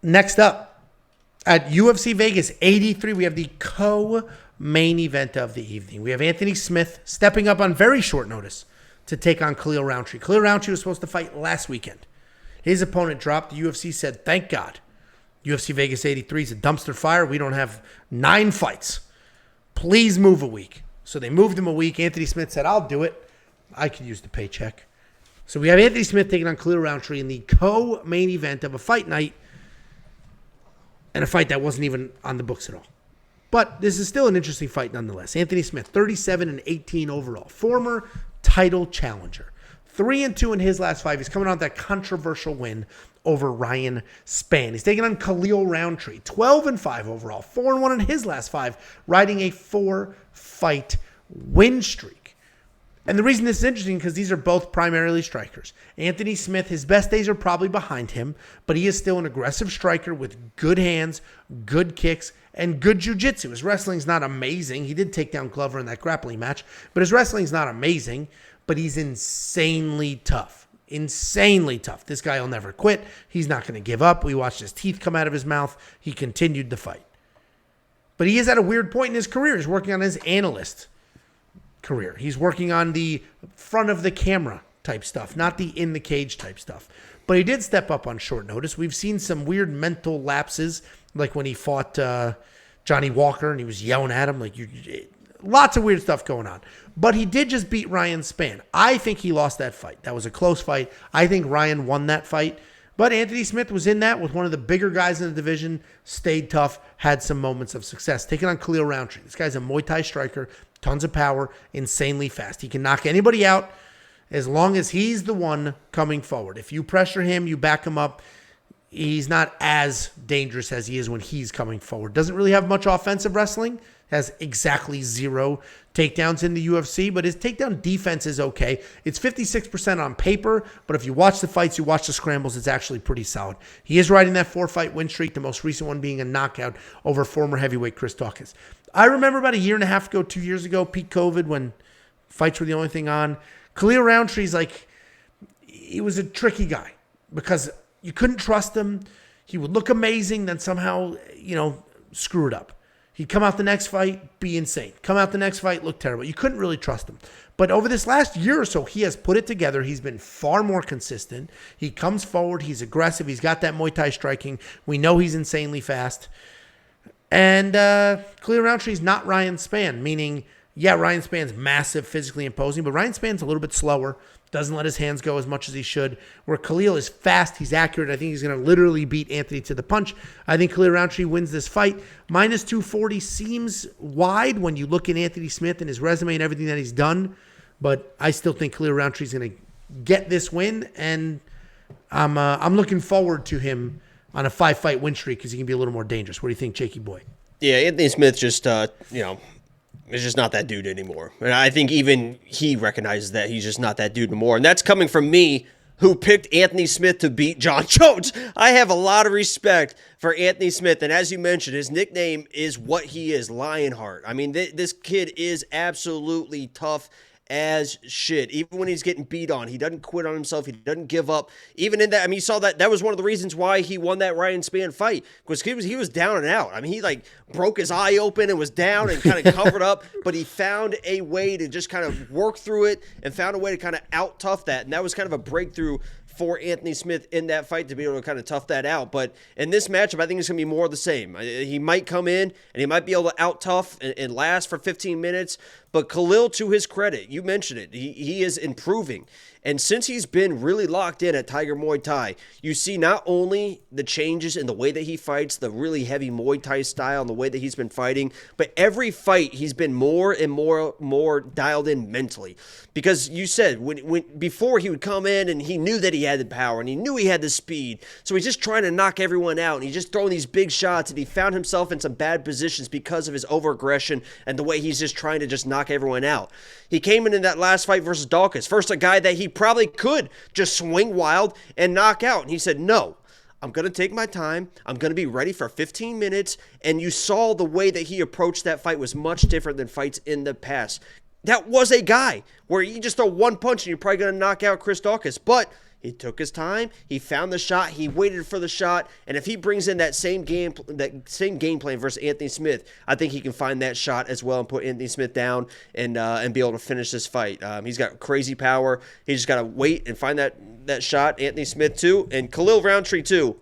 Next up, at UFC Vegas 83, we have the co-main event of the evening. We have Anthony Smith stepping up on very short notice to take on Khalil Rountree. Khalil Rountree was supposed to fight last weekend. His opponent dropped. The UFC said, thank God. UFC Vegas 83 is a dumpster fire. We don't have 9 fights. Please move a week. So they moved him a week. Anthony Smith said, I'll do it. I could use the paycheck. So we have Anthony Smith taking on Khalil Rountree in the co-main event of a fight night, and a fight that wasn't even on the books at all. But this is still an interesting fight nonetheless. Anthony Smith, 37-18 overall. Former title challenger. 3-2 in his last 5. He's coming on that controversial win over Ryan Spann. He's taking on Khalil Rountree, 12-5 overall. 4-1 in his last 5, riding a 4-fight win streak. And the reason this is interesting because these are both primarily strikers. Anthony Smith, his best days are probably behind him, but he is still an aggressive striker with good hands, good kicks, and good jiu-jitsu. His wrestling's not amazing. He did take down Glover in that grappling match, but his wrestling's not amazing, but he's insanely tough. Insanely tough. This guy will never quit. He's not going to give up. We watched his teeth come out of his mouth. He continued the fight. But he is at a weird point in his career. He's working on his analyst career. He's working on the front of the camera type stuff, not the in the cage type stuff. But he did step up on short notice. We've seen some weird mental lapses, like when he fought Johnny Walker and he was yelling at him. Lots of weird stuff going on. But he did just beat Ryan Spann. I think he lost that fight. That was a close fight. I think Ryan won that fight. But Anthony Smith was in that with one of the bigger guys in the division, stayed tough, had some moments of success. Taking on Khalil Rountree. This guy's a Muay Thai striker, tons of power, insanely fast. He can knock anybody out as long as he's the one coming forward. If you pressure him, you back him up, he's not as dangerous as he is when he's coming forward. Doesn't really have much offensive wrestling. Has exactly 0 takedowns in the UFC, but his takedown defense is okay. It's 56% on paper, but if you watch the fights, you watch the scrambles, it's actually pretty solid. He is riding that 4-fight win streak, the most recent one being a knockout over former heavyweight Chris Dawkins. I remember about a year and a half ago, 2 years ago, peak COVID, when fights were the only thing on. Khalil Rountree's he was a tricky guy because you couldn't trust him. He would look amazing, then somehow, screw it up. He'd come out the next fight, be insane. Come out the next fight, look terrible. You couldn't really trust him. But over this last year or so, he has put it together. He's been far more consistent. He comes forward. He's aggressive. He's got that Muay Thai striking. We know he's insanely fast. And Khalil Rountree's not Ryan Spann, meaning, Ryan Spann's massive, physically imposing, but Ryan Spann's a little bit slower. Doesn't let his hands go as much as he should. Where Khalil is fast, he's accurate. I think he's going to literally beat Anthony to the punch. I think Khalil Rountree wins this fight. Minus 240 seems wide when you look at Anthony Smith and his resume and everything that he's done. But I still think Khalil Rountree is going to get this win, and I'm looking forward to him on a 5-fight win streak because he can be a little more dangerous. What do you think, Jakey boy? Yeah, Anthony Smith just is just not that dude anymore. And I think even he recognizes that he's just not that dude anymore. And that's coming from me, who picked Anthony Smith to beat John Jones. I have a lot of respect for Anthony Smith. And as you mentioned, his nickname is what he is, Lionheart. I mean, this kid is absolutely tough as shit. Even when he's getting beat on, he doesn't quit on himself. He doesn't give up. Even in that, you saw that was one of the reasons why he won that Ryan Spann fight, because he was down and out. He broke his eye open and was down and kind of covered up, but he found a way to just kind of work through it and found a way to kind of out tough that. And that was kind of a breakthrough for Anthony Smith in that fight to be able to kind of tough that out. But in this matchup, I think it's going to be more of the same. He might come in and he might be able to out tough and last for 15 minutes. But Khalil, to his credit, you mentioned it, he is improving. And since he's been really locked in at Tiger Muay Thai, you see not only the changes in the way that he fights, the really heavy Muay Thai style and the way that he's been fighting, but every fight he's been more and more dialed in mentally. Because you said when before he would come in and he knew that he had the power and he knew he had the speed, so he's just trying to knock everyone out and he's just throwing these big shots, and he found himself in some bad positions because of his overaggression and the way he's just trying to just knock everyone out. He came in that last fight versus Dawkins, first a guy that he probably could just swing wild and knock out, and he said, no, I'm going to take my time. I'm going to be ready for 15 minutes. And you saw the way that he approached that fight was much different than fights in the past. That was a guy where you just throw one punch and you're probably going to knock out Chris Dawkins. But He took his time. He found the shot. He waited for the shot. And if he brings in that same game plan versus Anthony Smith, I think he can find that shot as well and put Anthony Smith down and be able to finish this fight. He's got crazy power. He just got to wait and find that shot. Anthony Smith too, and Khalil Rountree too.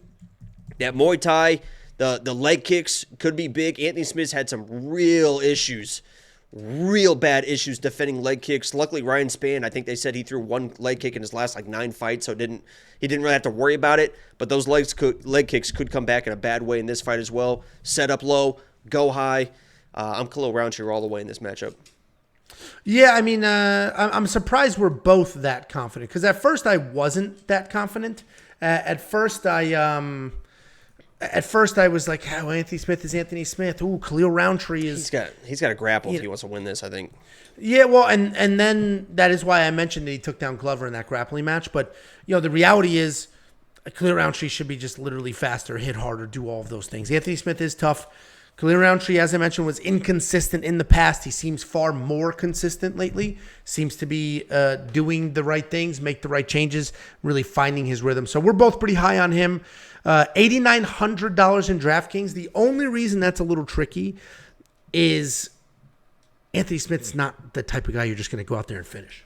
That Muay Thai, the leg kicks could be big. Anthony Smith's had some real bad issues defending leg kicks. Luckily, Ryan Spann, I think they said he threw one leg kick in his last 9 fights, so he didn't really have to worry about it. But those leg kicks could come back in a bad way in this fight as well. Set up low, go high. I'm Khalil Rountree all the way in this matchup. Yeah, I mean, I'm surprised we're both that confident, because at first I wasn't that confident. At first I was like, oh, Anthony Smith is Anthony Smith. Ooh, Khalil Rountree is... He's got to grapple if he wants to win this, I think. Yeah, well, and then that is why I mentioned that he took down Glover in that grappling match. But, the reality is Khalil Rountree should be just literally faster, hit harder, do all of those things. Anthony Smith is tough. Khalil Rountree, as I mentioned, was inconsistent in the past. He seems far more consistent lately. Seems to be doing the right things, make the right changes, really finding his rhythm. So we're both pretty high on him. $8,900 in DraftKings. The only reason that's a little tricky is Anthony Smith's not the type of guy you're just going to go out there and finish.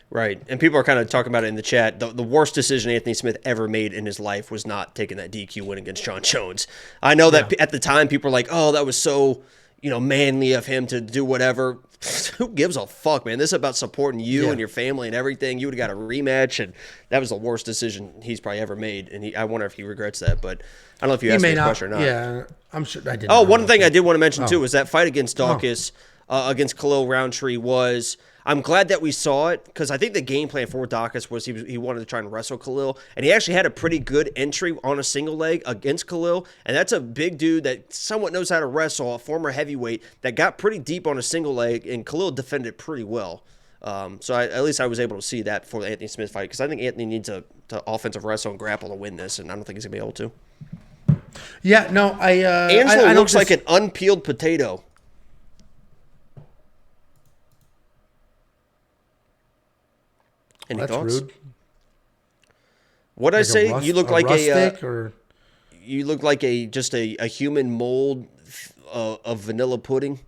Right. And people are kind of talking about it in the chat. The worst decision Anthony Smith ever made in his life was not taking that DQ win against John Jones. I know that at the time people were like, oh, that was so, manly of him to do whatever. Who gives a fuck, man? This is about supporting you and your family and everything. You would have got a rematch, and that was the worst decision he's probably ever made. And I wonder if he regrets that, but I don't know if you asked me a question or not. Yeah, I'm sure I did. Oh, one thing I did want to mention, too, was that fight against Dawkins, against Khalil Rountree was... I'm glad that we saw it, because I think the game plan for Dawkins was he wanted to try and wrestle Khalil, and he actually had a pretty good entry on a single leg against Khalil, and that's a big dude that somewhat knows how to wrestle, a former heavyweight that got pretty deep on a single leg, and Khalil defended pretty well. So at least I was able to see that before the Anthony Smith fight, because I think Anthony needs to offensive wrestle and grapple to win this, and I don't think he's going to be able to. Yeah, no, Angelo looks like an unpeeled potato. Any thoughts? Rude. What'd I say? You look like you look like just a human mold of vanilla pudding.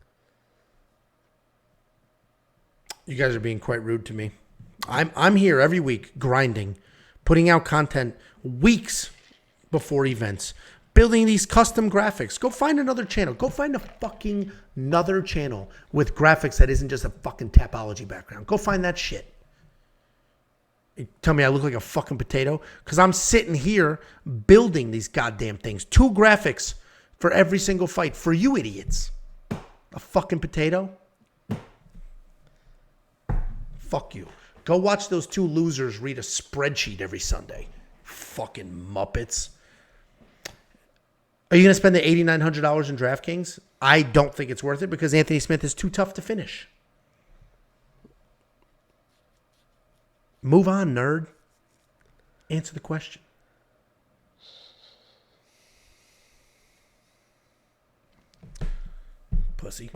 You guys are being quite rude to me. I'm here every week grinding, putting out content weeks before events, building these custom graphics. Go find another channel. Go find a fucking another channel with graphics that isn't just a fucking Tapology background. Go find that shit. Tell me I look like a fucking potato? Because I'm sitting here building these goddamn things. 2 graphics for every single fight for you idiots. A fucking potato? Fuck you. Go watch those 2 losers read a spreadsheet every Sunday. Fucking Muppets. Are you going to spend the $8,900 in DraftKings? I don't think it's worth it, because Anthony Smith is too tough to finish. Move on, nerd. Answer the question. Pussy.